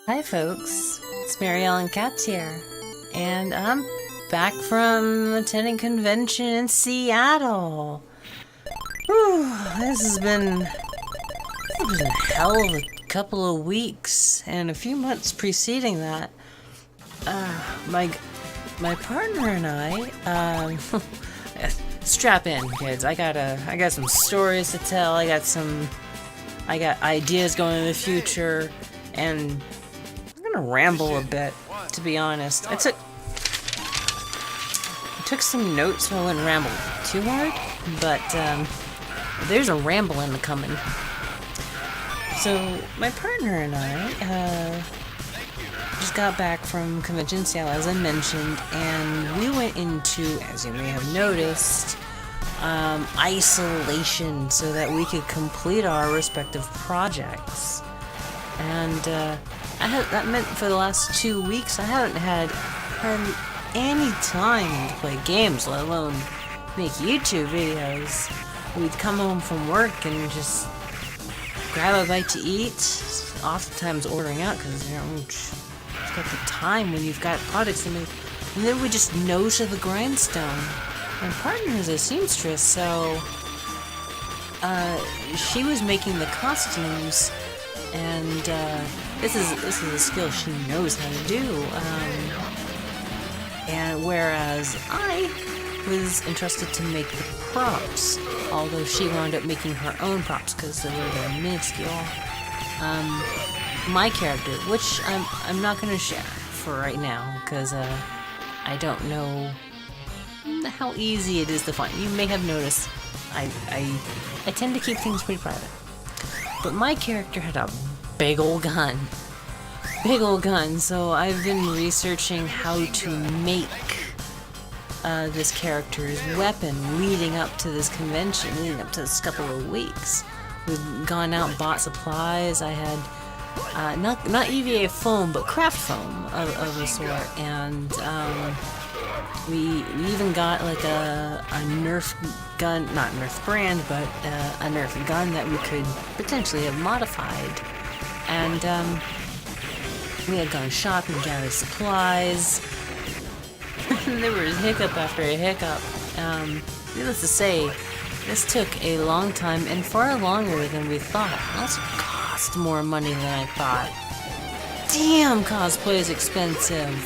Hi folks, it's Marielle and Katz here, and I'm back from attending convention in Seattle. Whew, this has been a hell of a couple of weeks and a few months preceding that. My partner and I, strap in, kids. I got some stories to tell. I got ideas going in the future, and I'm gonna ramble a bit, to be honest. I took some notes so I wouldn't ramble too hard, but there's a ramble in the coming. So my partner and I just got back from convention in Seattle, as I mentioned, and we went into, as you may have noticed, isolation so that we could complete our respective projects. And that meant for the last 2 weeks I haven't had any time to play games, let alone make YouTube videos. We'd come home from work and just grab a bite to eat, oftentimes ordering out because you don't got the time when you've got products to make. And then we just nose to the grindstone. My partner is a seamstress, so she was making the costumes, and this is a skill she knows how to do. And whereas I was entrusted to make the props, although she wound up making her own props because they were very minuscule. My character, which I'm not going to share for right now because I don't know how easy it is to find. You may have noticed I tend to keep things pretty private. But my character had a big old gun. Big old gun, so I've been researching how to make this character's weapon leading up to this convention, leading up to this couple of weeks. We've gone out and bought supplies. I had not EVA foam, but craft foam of a sort, and we even got like a Nerf gun, not Nerf brand, but a Nerf gun that we could potentially have modified. And we had gone shopping, gathered supplies. There was hiccup after a hiccup. Needless to say, this took a long time and far longer than we thought. It also cost more money than I thought. Damn, cosplay is expensive.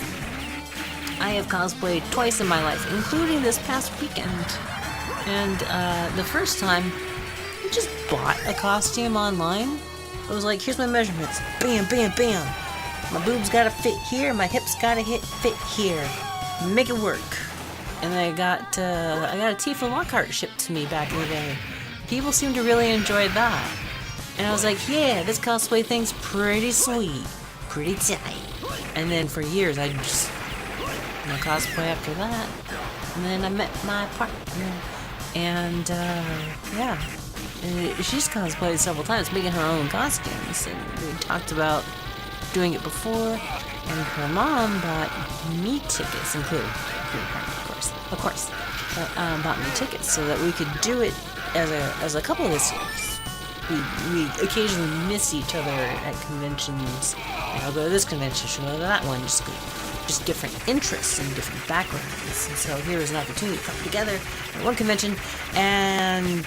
I have cosplayed twice in my life, including this past weekend. And the first time, I just bought a costume online. It was like, here's my measurements. Bam, bam, bam. My boobs gotta fit here, my hips gotta fit here. Make it work. And I got a Tifa Lockhart shipped to me back in the day. People seem to really enjoy that. And I was like, yeah, this cosplay thing's pretty sweet. Pretty tight. And then for years, I just no cosplay after that. And then I met my partner. And, yeah. She's cosplayed several times, making her own costumes. And we talked about doing it before. And her mom bought me tickets, including her, of course. Bought me tickets so that we could do it as a couple this year. We occasionally miss each other at conventions. And I'll go to this convention, she'll go to that one, just different interests and different backgrounds. And so here was an opportunity to come together at one convention, and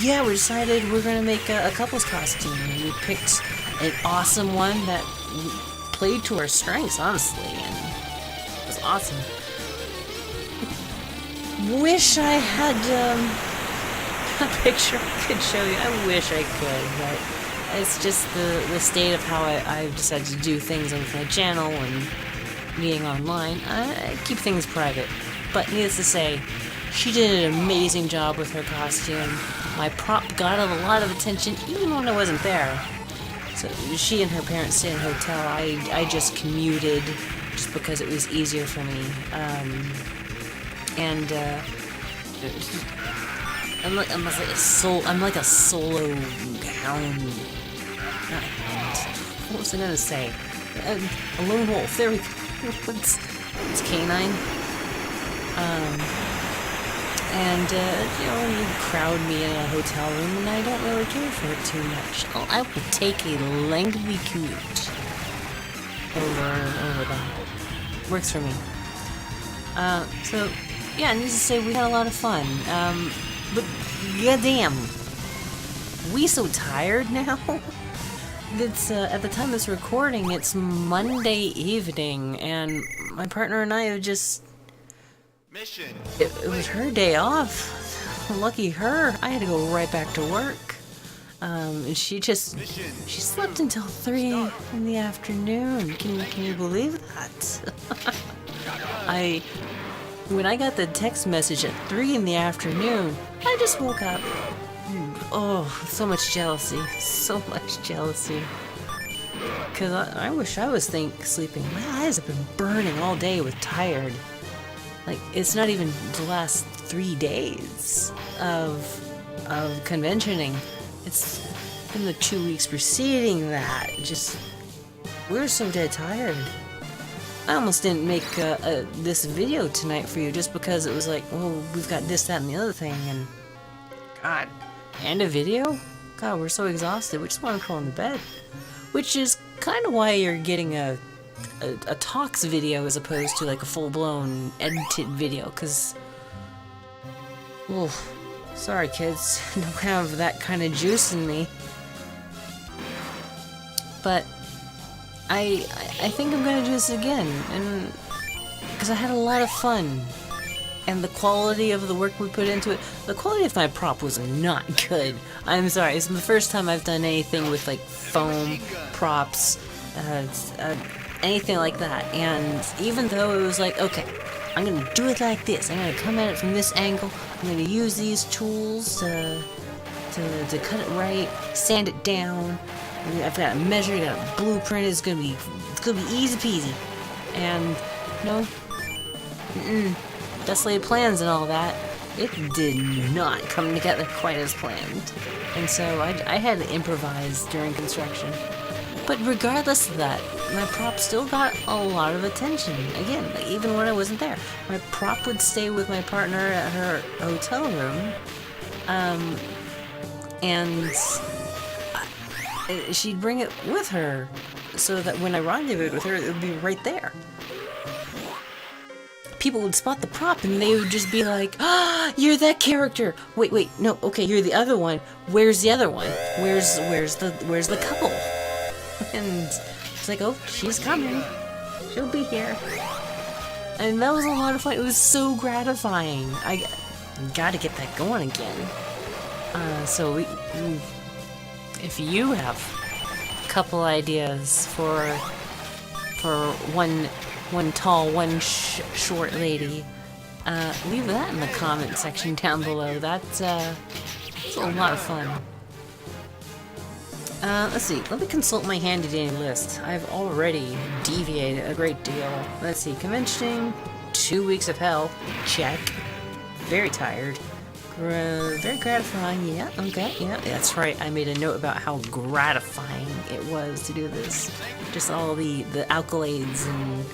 yeah, we decided we're going to make a couple's costume. We picked an awesome one that played to our strengths, honestly, and it was awesome. Wish I had a picture I could show you. I wish I could, but it's just the state of how I've decided to do things with my channel and being online. I keep things private, but needless to say, she did an amazing job with her costume. My prop got a lot of attention even when I wasn't there. So she and her parents stayed in a hotel. I just commuted just because it was easier for me. I'm like a solo hound. Not hound. What was I gonna say? A lone wolf. There we go. It's canine. And you crowd me in a hotel room, and I don't really care for it too much. I would take a lengthy commute over and over again. Works for me. So, yeah, needless to say, we had a lot of fun. But goddamn, we so tired now. It's at the time of this recording, it's Monday evening, and my partner and I have just. Mission. It was her day off. Lucky her. I had to go right back to work. And she slept until 3 in the afternoon. Can you believe that? When I got the text message at 3 in the afternoon, I just woke up. Oh, so much jealousy. So much jealousy. Because I wish I was sleeping. My eyes have been burning all day with tired. Like, it's not even the last 3 days of conventioning. It's been the 2 weeks preceding that. Just, we're so dead tired. I almost didn't make this video tonight for you just because it was like, oh, we've got this, that, and the other thing, and God, and a video? God, we're so exhausted, we just want to crawl in the bed. Which is kind of why you're getting a talks video as opposed to like a full-blown edited video, because, oh, sorry kids, don't have that kind of juice in me. But I think I'm gonna do this again, and because I had a lot of fun, and the quality of the work we put into it, the quality of my prop was not good. I'm sorry, it's the first time I've done anything with like foam props, anything like that, and even though it was like, okay, I'm gonna do it like this, I'm gonna come at it from this angle, I'm gonna use these tools to cut it right, sand it down, I've got a measure, got a blueprint, it's gonna be easy peasy, and desolated plans and all that, it did not come together quite as planned, and so I had to improvise during construction. But regardless of that, my prop still got a lot of attention. Again, like, even when I wasn't there, my prop would stay with my partner at her hotel room, and she'd bring it with her, so that when I rendezvoused with her, it would be right there. People would spot the prop and they would just be like, ah, you're that character. Wait, no, okay, you're the other one. Where's the other one? Where's the couple? And it's like, oh, she's coming. She'll be here. And that was a lot of fun. It was so gratifying. I gotta get that going again. So if you have a couple ideas for one tall, one short lady, leave that in the comment section down below. That's a lot of fun. Let's see, let me consult my handy-dandy list. I've already deviated a great deal. Let's see, conventioning, 2 weeks of hell, check. Very tired. Very gratifying, yeah, okay, yeah, that's right. I made a note about how gratifying it was to do this. Just all the accolades and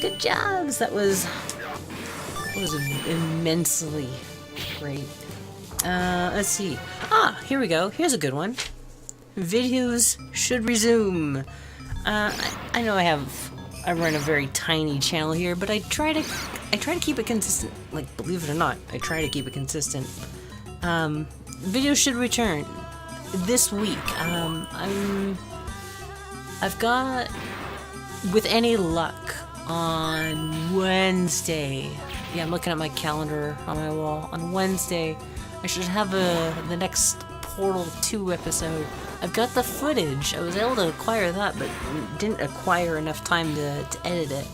good jobs. That was immensely great. Let's see. Ah, here we go. Here's a good one. Videos should resume. I know I run a very tiny channel here, but I try to keep it consistent. Like, believe it or not, I try to keep it consistent. Videos should return this week. I've got, with any luck, on Wednesday. Yeah, I'm looking at my calendar on my wall. On Wednesday, I should have the next Portal 2 episode. I've got the footage. I was able to acquire that, but didn't acquire enough time to edit it.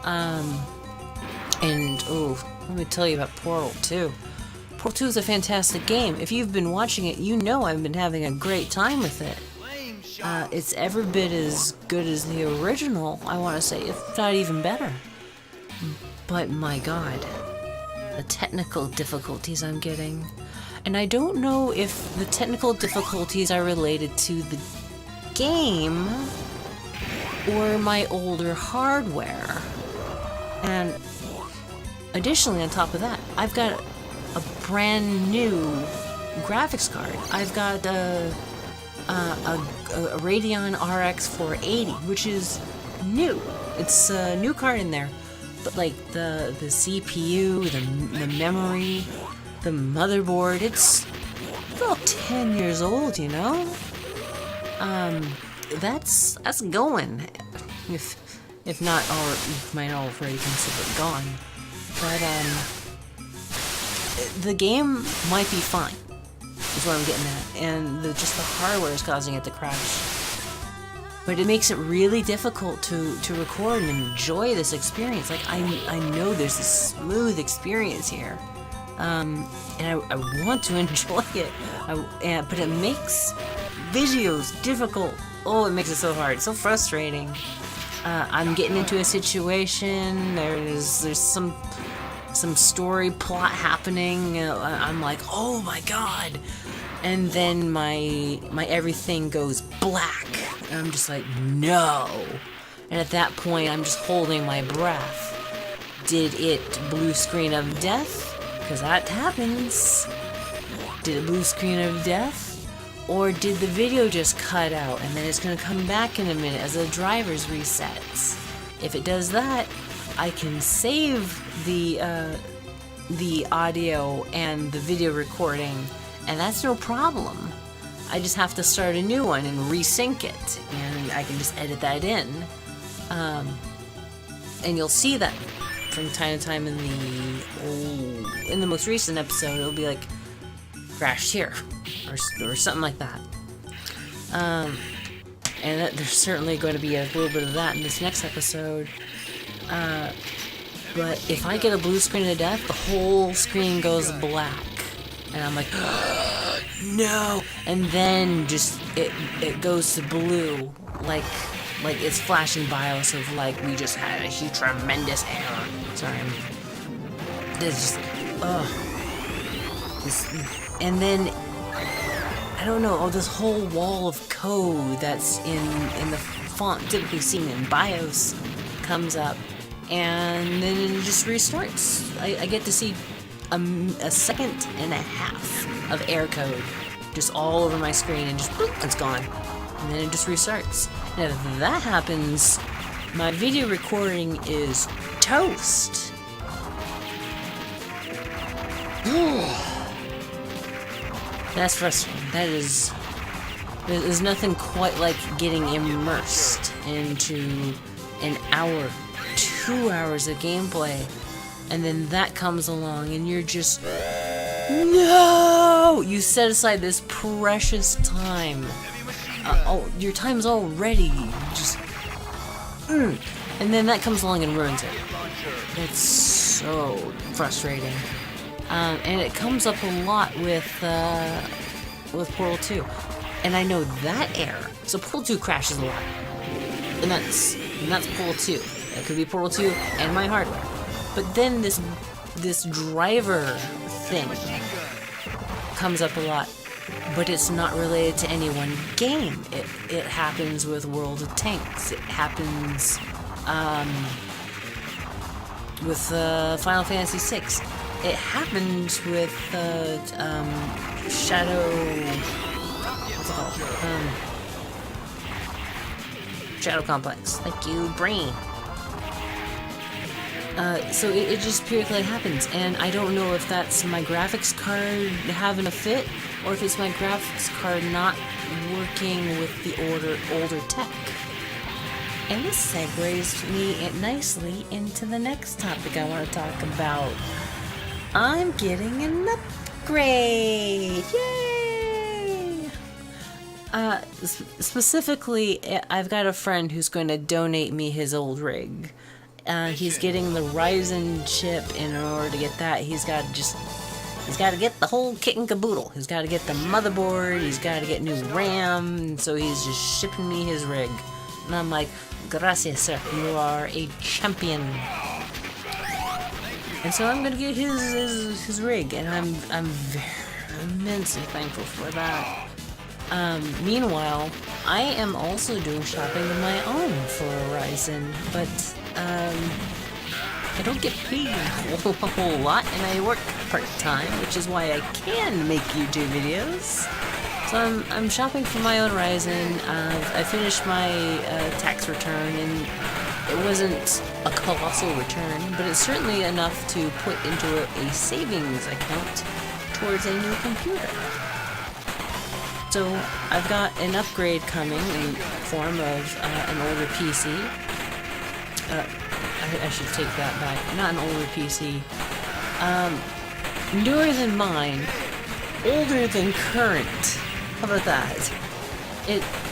And, oh, let me tell you about Portal 2. Portal 2 is a fantastic game. If you've been watching it, you know I've been having a great time with it. It's every bit as good as the original, I want to say, if not even better. But my god, the technical difficulties I'm getting. And I don't know if the technical difficulties are related to the game or my older hardware. And additionally, on top of that, I've got a brand new graphics card. I've got a Radeon RX 480, which is new. It's a new card in there, but like the CPU, the memory, the motherboard, it's about 10 years old, you know? That's going. If not, or you might already consider it gone. But, the game might be fine, is what I'm getting at, and just the hardware is causing it to crash. But it makes it really difficult to record and enjoy this experience. Like, I know there's a smooth experience here, and I want to enjoy it, but it makes videos difficult. Oh, it makes it so hard, so frustrating. I'm getting into a situation, there's some story plot happening, I'm like, oh my god, and then my everything goes black, and I'm just like, no, and at that point I'm just holding my breath. Did it blue screen of death? Because that happens. Did it blue screen of death? Or did the video just cut out and then it's going to come back in a minute as the drivers resets? If it does that, I can save the audio and the video recording, and that's no problem. I just have to start a new one and resync it, and I can just edit that in. And you'll see that from time to time in the most recent episode. It'll be like crashed here, or something like that. And there's certainly going to be a little bit of that in this next episode. But if I get a blue screen of death, the whole screen goes black, and I'm like, no. And then just it goes to blue, like it's flashing BIOS of like we just had a huge tremendous error. Sorry, there's just and then I don't know. Oh, this whole wall of code that's in the font typically seen in BIOS comes up, and then it just restarts. I get to see a second and a half of error code just all over my screen, and just boop, it's gone, and then it just restarts. Now if that happens, my video recording is toast. That's frustrating. There's nothing quite like getting immersed into an hour, 2 hours of gameplay, and then that comes along and you're just, no! You set aside this precious time. Your time's already just, and then that comes along and ruins it. It's so frustrating. And it comes up a lot with Portal 2, and I know that error. So Portal 2 crashes a lot, and that's Portal 2. It could be Portal 2 and my hardware. But then this driver thing comes up a lot, but it's not related to any one game. It happens with World of Tanks. It happens with Final Fantasy VI. It happened with Shadow. What's it called? Shadow Complex. Thank you, brain. So it just periodically happens, and I don't know if that's my graphics card having a fit, or if it's my graphics card not working with the older tech. And this segues me nicely into the next topic I want to talk about. I'm getting an upgrade! Yay! Specifically, I've got a friend who's going to donate me his old rig. He's getting the Ryzen chip, and in order to get that, he's got to get the whole kit and caboodle. He's got to get the motherboard, he's got to get new RAM, and so he's just shipping me his rig. And I'm like, gracias, sir, you are a champion. And so I'm gonna get his rig, and I'm very immensely thankful for that. Meanwhile, I am also doing shopping of my own for Ryzen, but I don't get paid a whole lot, and I work part-time, which is why I can make YouTube videos. So I'm shopping for my own Ryzen. I finished my tax return, and it wasn't a colossal return, but it's certainly enough to put into a savings account towards a new computer. So I've got an upgrade coming in the form of an older PC. I should take that back. Not an older PC. Newer than mine, older than current. How about that?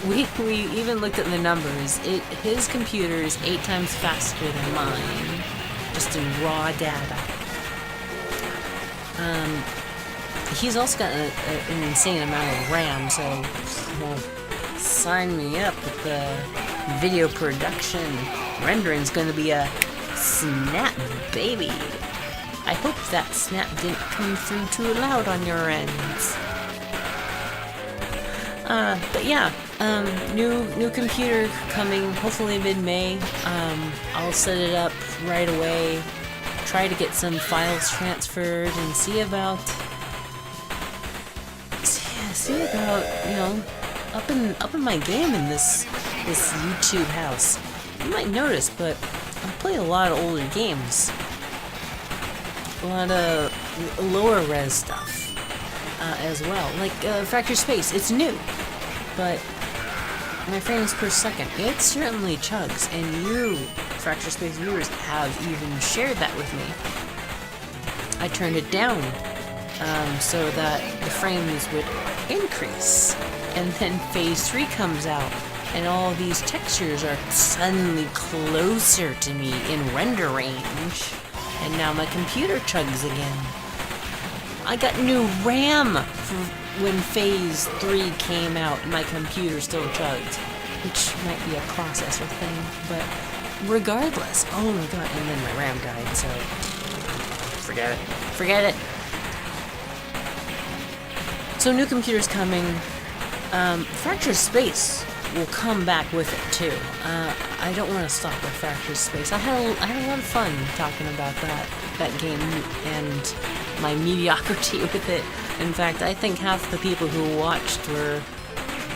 We even looked at the numbers. His computer is 8 times faster than mine, just in raw data. He's also got an insane amount of RAM, so well, sign me up with the video production. Rendering's going to be a snap, baby. I hope that snap didn't come through too loud on your ends. But yeah, new computer coming, hopefully mid-May. I'll set it up right away, try to get some files transferred, and see about, you know, upping my game in this YouTube house. You might notice, but I play a lot of older games, a lot of lower res stuff as well, like Fractured Space. It's new, but my frames per second, it certainly chugs, and you, Fractured Space viewers, have even shared that with me. I turned it down so that the frames would increase, and then Phase 3 comes out, and all these textures are suddenly closer to me in render range, and now my computer chugs again. I got new RAM for when Phase 3 came out, and my computer still chugged, which might be a processor thing, but regardless, oh my god, and then my RAM died, so forget it. So new computer's coming. Fractured Space will come back with it too. I don't want to stop with Fractured Space. I had a lot of fun talking about that game and my mediocrity with it. In fact, I think half the people who watched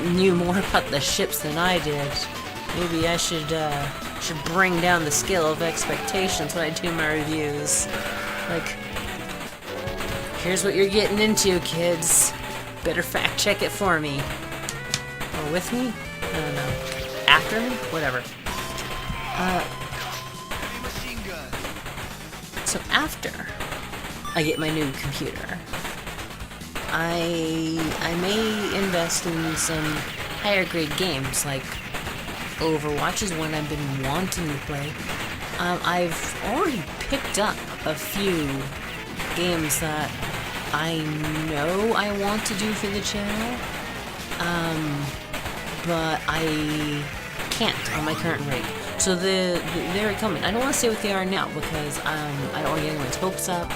knew more about the ships than I did. Maybe I should bring down the scale of expectations when I do my reviews. Like, here's what you're getting into, kids. Better fact check it for me. Or with me? I don't know. After me? Whatever. So after I get my new computer, I may invest in some higher grade games, like Overwatch is one I've been wanting to play. I've already picked up a few games that I know I want to do for the channel, but I can't on my current rate. So they're coming. I don't want to say what they are now because I don't want to get anyone's hopes up.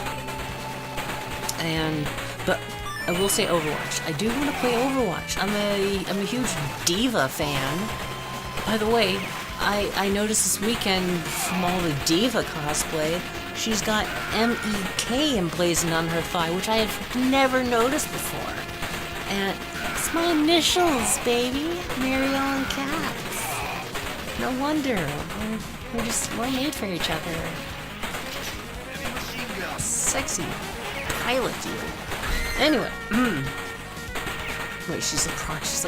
But I will say Overwatch. I do want to play Overwatch. I'm a huge Diva fan. By the way, I noticed this weekend from all the Diva cosplay, she's got MEK emblazoned on her thigh, which I have never noticed before. And it's my initials, baby. Muriel and Katz. No wonder. We're made for each other. Sexy pilot, dude. Anyway. Wait, she's like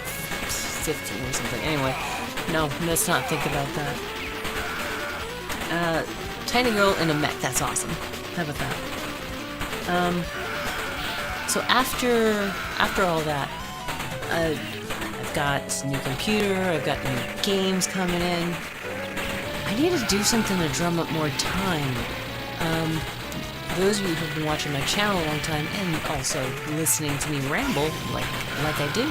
15 or something. Anyway. No, let's not think about that. Tiny girl in a mech, that's awesome. How about that? So after all that, I've got a new computer, I've got new games coming in. I need to do something to drum up more time. Those of you who've been watching my channel a long time and also listening to me ramble like I do,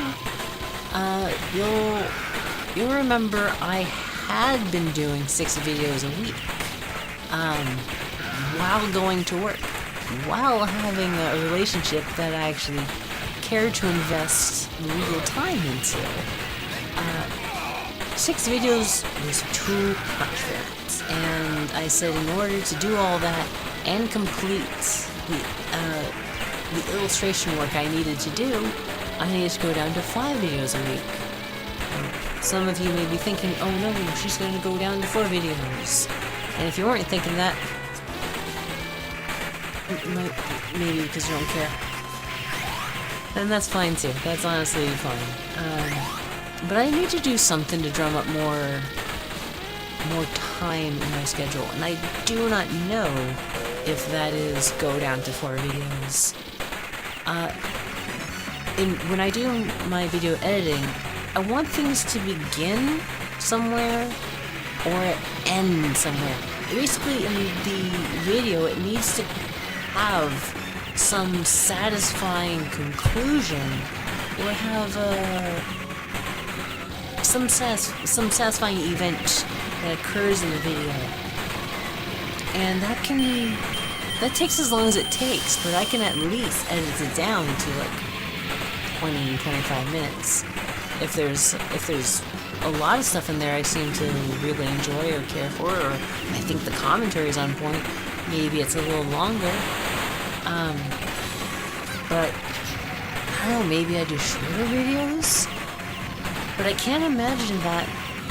you'll remember I had been doing 6 videos a week while going to work, while having a relationship that I actually cared to invest real time into. 6 videos was too much for that, and I said in order to do all that and complete the illustration work I needed to do, I need to go down to 5 videos a week. Some of you may be thinking, oh no, she's going to go down to 4 videos. And if you weren't thinking that, maybe because you don't care, then that's fine too. That's honestly fine. But I need to do something to drum up more time in my schedule, and I do not know if that is go down to 4 videos. When I do my video editing, I want things to begin somewhere or end somewhere. Basically, in the video, it needs to have some satisfying conclusion or have some satisfying event that occurs in the video. And that takes as long as it takes, but I can at least edit it down to like 20-25 minutes. If there's a lot of stuff in there I seem to really enjoy or care for, or I think the commentary is on point, maybe it's a little longer. But I don't know, maybe I do shorter videos? But I can't imagine that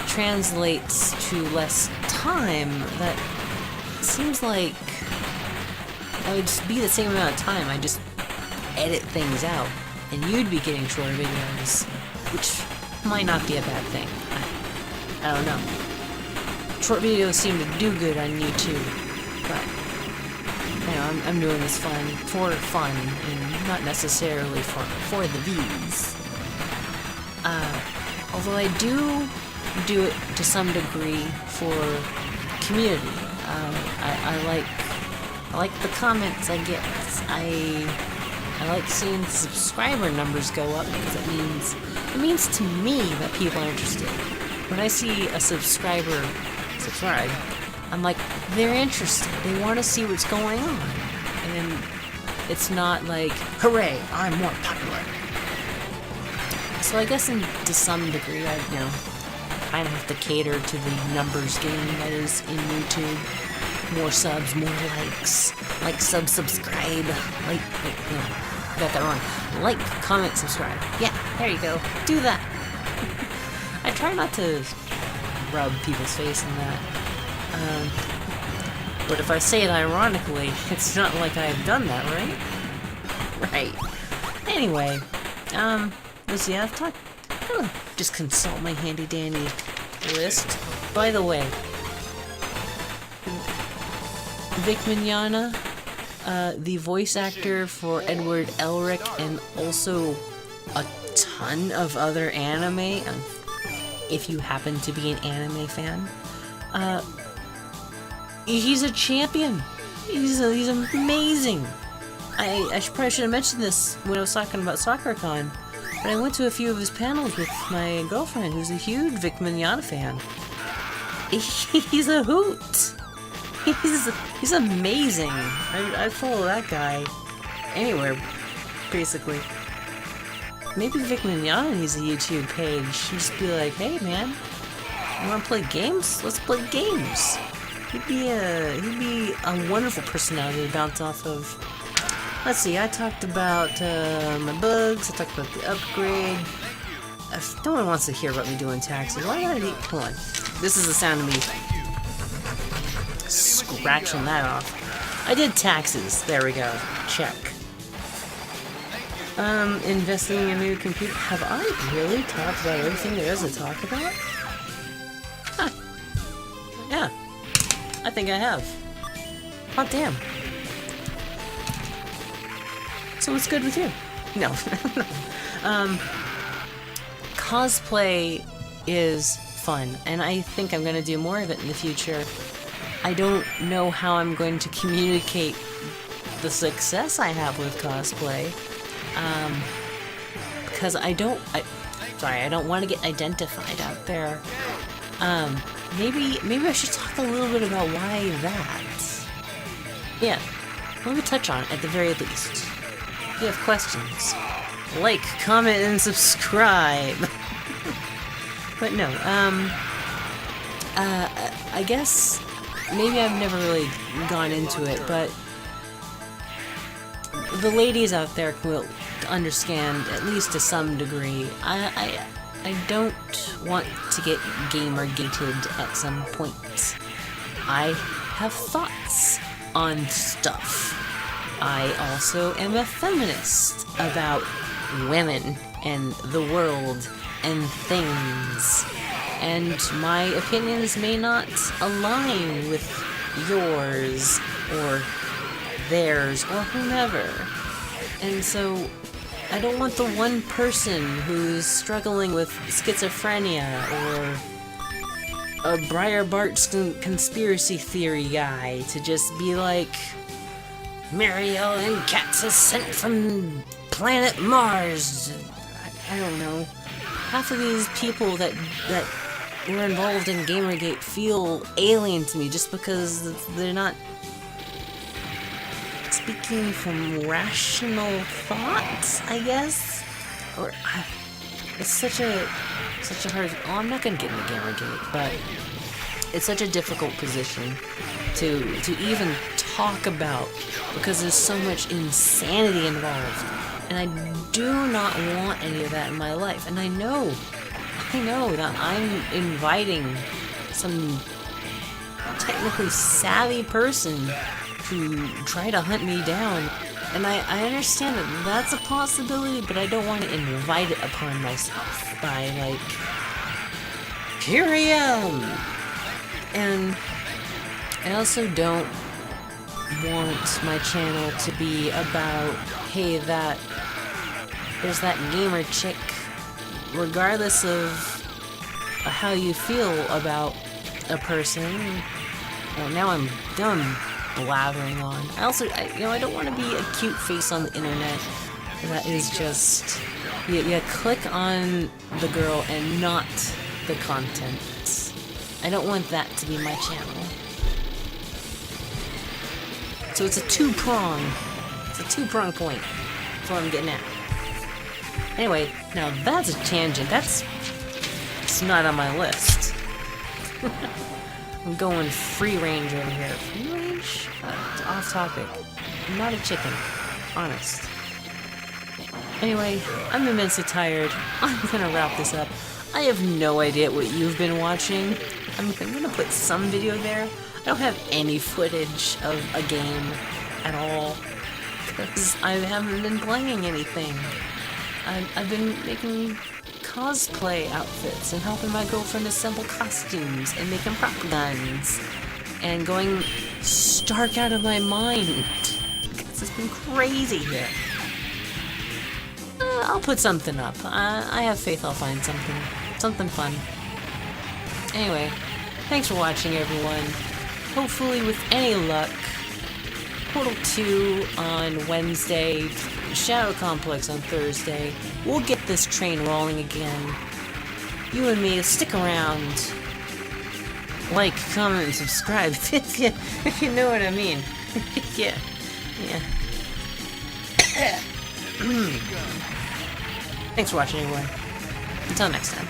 translates to less time. That seems like it would just be the same amount of time. I just edit things out, and you'd be getting shorter videos, which might not be a bad thing. I don't know. Short videos seem to do good on YouTube, but you know, I'm doing this for fun, and not necessarily for the views. Although I do it to some degree for community. I like the comments I get. I like seeing the subscriber numbers go up because it means to me that people are interested. When I see a subscriber subscribe, I'm like, they're interested. They want to see what's going on. And it's not like, hooray, I'm more popular. So I guess to some degree, I kind of have to cater to the numbers game that is in YouTube. More subs, more likes. Like, subscribe. Like, no, got that wrong. Like, comment, subscribe. Yeah, there you go. Do that. I try not to rub people's face in that. But if I say it ironically, it's not like I've done that, right? Right. Anyway, let's see, I've talked... just consult my handy-dandy list. By the way, Vic Mignogna, the voice actor for Edward Elric, and also a ton of other anime, if you happen to be an anime fan, he's a champion. He's amazing. I probably should have mentioned this when I was talking about SakuraCon, but I went to a few of his panels with my girlfriend, who's a huge Vic Mignogna fan. He's a hoot. He's amazing. I'd follow that guy anywhere, basically. Maybe Vic Mignogna needs a YouTube page. Just be like, hey man, you wanna play games? Let's play games. He'd be a wonderful personality to bounce off of. Let's see, I talked about my bugs, I talked about the upgrade. No one wants to hear about me doing taxes. Why did I need... Hold on. This is the sound of me scratching that off. I did taxes. There we go. Check. Investing in a new computer. Have I really talked about everything there is to talk about? Huh. Yeah. I think I have. Hot damn. So what's good with you? No. Cosplay is fun, and I think I'm going to do more of it in the future. I don't know how I'm going to communicate the success I have with cosplay, because I don't want to get identified out there. Maybe I should talk a little bit about why that. Yeah, let me touch on it at the very least. If you have questions, like, comment, and subscribe. But no, I guess maybe I've never really gone into it, but the ladies out there will understand, at least to some degree. I don't want to get gamer-gated at some point. I have thoughts on stuff. I also am a feminist about women and the world and things. And my opinions may not align with yours or theirs or whomever. And so I don't want the one person who's struggling with schizophrenia or a Breitbart's conspiracy theory guy to just be like, Mariel and Katz is sent from planet Mars. I don't know. Half of these people that were involved in Gamergate feel alien to me just because they're not speaking from rational thoughts, I guess? Or, it's such a hard... Oh, I'm not gonna get into Gamergate, but it's such a difficult position to even talk about because there's so much insanity involved. And I do not want any of that in my life. And I know that I'm inviting some technically savvy person to try to hunt me down. And I understand that that's a possibility, but I don't want to invite it upon myself by, like, here I am! And I also don't want my channel to be about, hey, there's that gamer chick, regardless of how you feel about a person. Well, now I'm blathering on. I don't want to be a cute face on the internet that is just, you click on the girl and not the content. I don't want that to be my channel. So it's a two-prong point. That's what I'm getting at. Anyway, now that's a tangent. It's not on my list. I'm going free range over here. Free range? It's off topic. I'm not a chicken. Honest. Anyway, I'm immensely tired. I'm gonna wrap this up. I have no idea what you've been watching. I'm gonna put some video there. I don't have any footage of a game at all because I haven't been playing anything. I've been making cosplay outfits and helping my girlfriend assemble costumes and making prop guns and going stark out of my mind because it's been crazy here. I'll put something up. I have faith I'll find something fun. Anyway, thanks for watching, everyone. Hopefully, with any luck, Portal 2 on Wednesday, Shadow Complex on Thursday. We'll get this train rolling again. You and me, stick around. Like, comment, and subscribe if you know what I mean. Yeah. Thanks for watching, everyone. Until next time.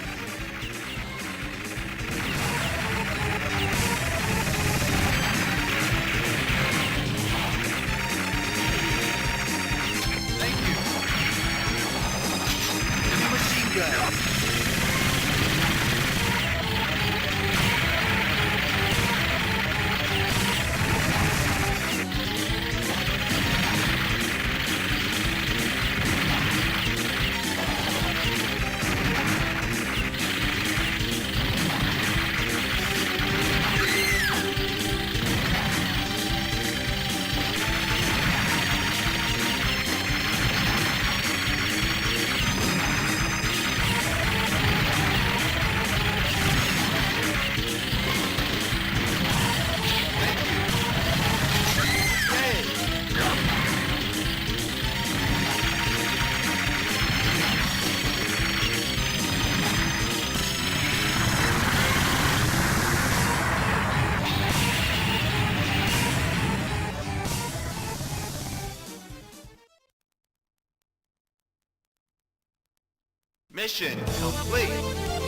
Mission complete.